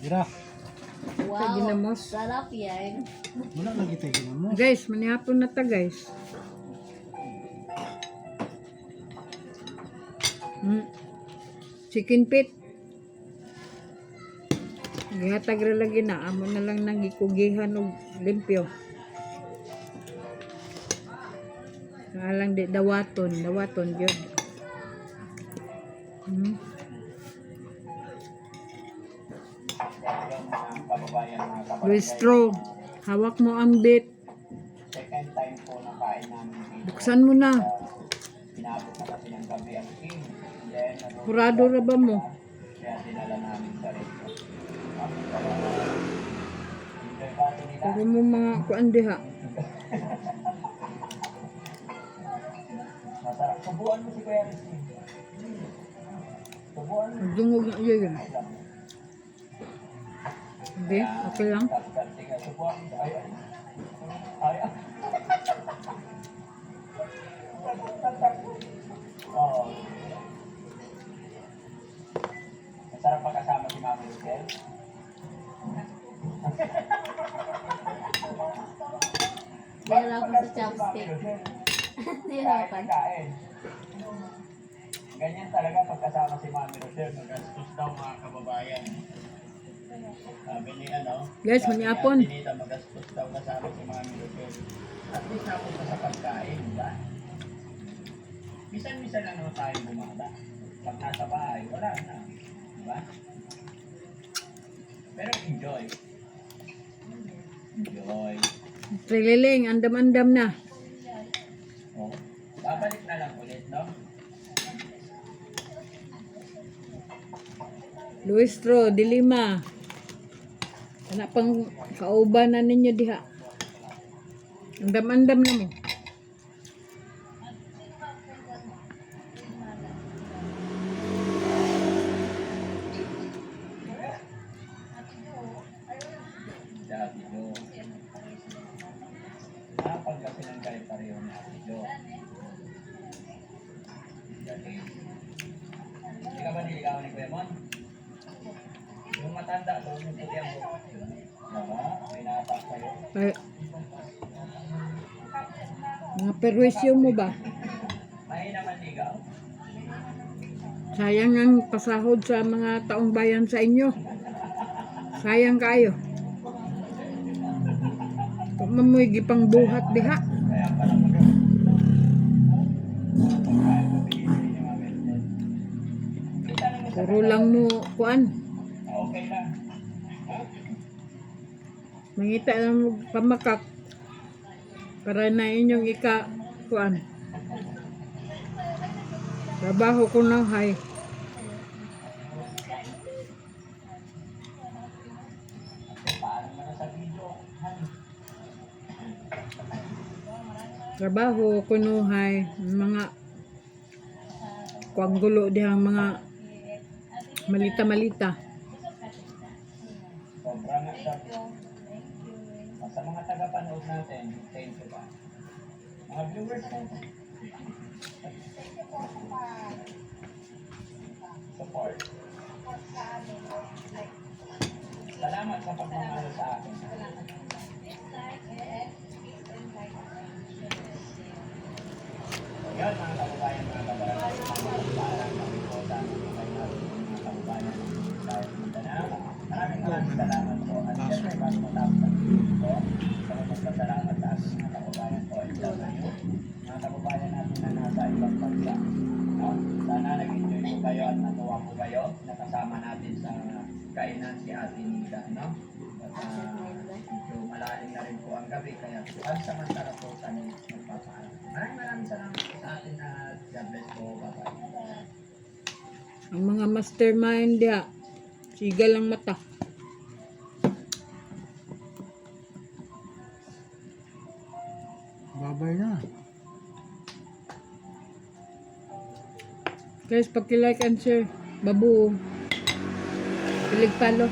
Dira. Wow, ginamos. sarap yan. Wala lagi tayo ginamos. Guys, manihapon na ta guys. Chicken pit. Gihatag ra lagi na. Amo na lang nang ikugihan og limpyo. Alang di dawaton. Dawaton yun. Bistro. Hawak mo ang bit. Second time po na kain namin dito. Buksan mo na. Pinabot na kasi ng gabi ang king. Then, Kurado ra ba mo? kaya dinala namin sa rito. Enjoy pa ito nila. Puro mo mga kuan diha. Masarap. Subuan mo si Kuya Rizky. Subuan mo. Dungog na yun. Hindi, okay lang. Sige, subuan mo. Ay, ay. Ay, ay. Oo. Masarap pagkasama si Mami Lucel. Dahil ako sa chopstick. Nahirapan. Kain. Ganyan talaga pagkasama si Mami Lucel. Magastos daw mga kababayan. Sabi ni ano, Guys, sabi ni maniapon. Ate Nita, magastos daw kasama si Mami Lucel. At least napunta sa pagkain, di ba? Misan-misan lang naman tayo bumaba. Pag nasa bahay, wala na. Di ba? Pero enjoy. Enjoy. Trililing, andam-andam na. Oh. Babalik na lang ulit, no? Luistro, Dilima. Wala pang kauban na ninyo diha. Andam-andam na mo. Dati do. Napag kasi ng kare-pareho na do. Dati. Hindi ka ba niligawan ni Kuya Mon? Yung matanda doon, yung puti ang buhok. Diba? May natak kayo. Ay, mga perwisyo mo ba? Mahina man ligaw. Sayang ang pasahod sa mga taong bayan sa inyo. Sayang kayo. Kung mamoy gipang buhat diha. Kaya pala mo doon. Kaya mabigyan ni Mami Lucel. Kita naman sa Puro lang mo kuan. okay lang. Mangita lang mo pamakak. Para na inyong kuan. Trabaho ko ng hay. Paano mo na sa video? Honey? Trabaho ko no hay. Mga kuang gulo dihang mga malita-malita. Sobrang sarap. Sa mga taga-panood natin, thank you pa. Mga viewers natin. Support. Salamat sa pagmamahal sa akin. Yan mga kababayan, mga kababayan. Paalam kami po sa mga kababayan sa Mindanao. Maraming salamat po. At siyempre, bago matapos ang video ko, magpasalamat sa ating mga kababayan po. Mga kababayan natin na nasa ibang bansa. No? Sana nag-enjoy po kayo at natuwa po kayo. Nakasama natin sa kainan si Ate Nita. No? At medyo malalim na rin po ang gabi. Kaya pansamantala po sa amin magpapaalam. Maraming salamat po sa atin at God bless po. Bye-bye. Ang mga mastermind diha. Sigal ang mata. Babay na. Guys, paki-like and share. Babu. Pilig palo.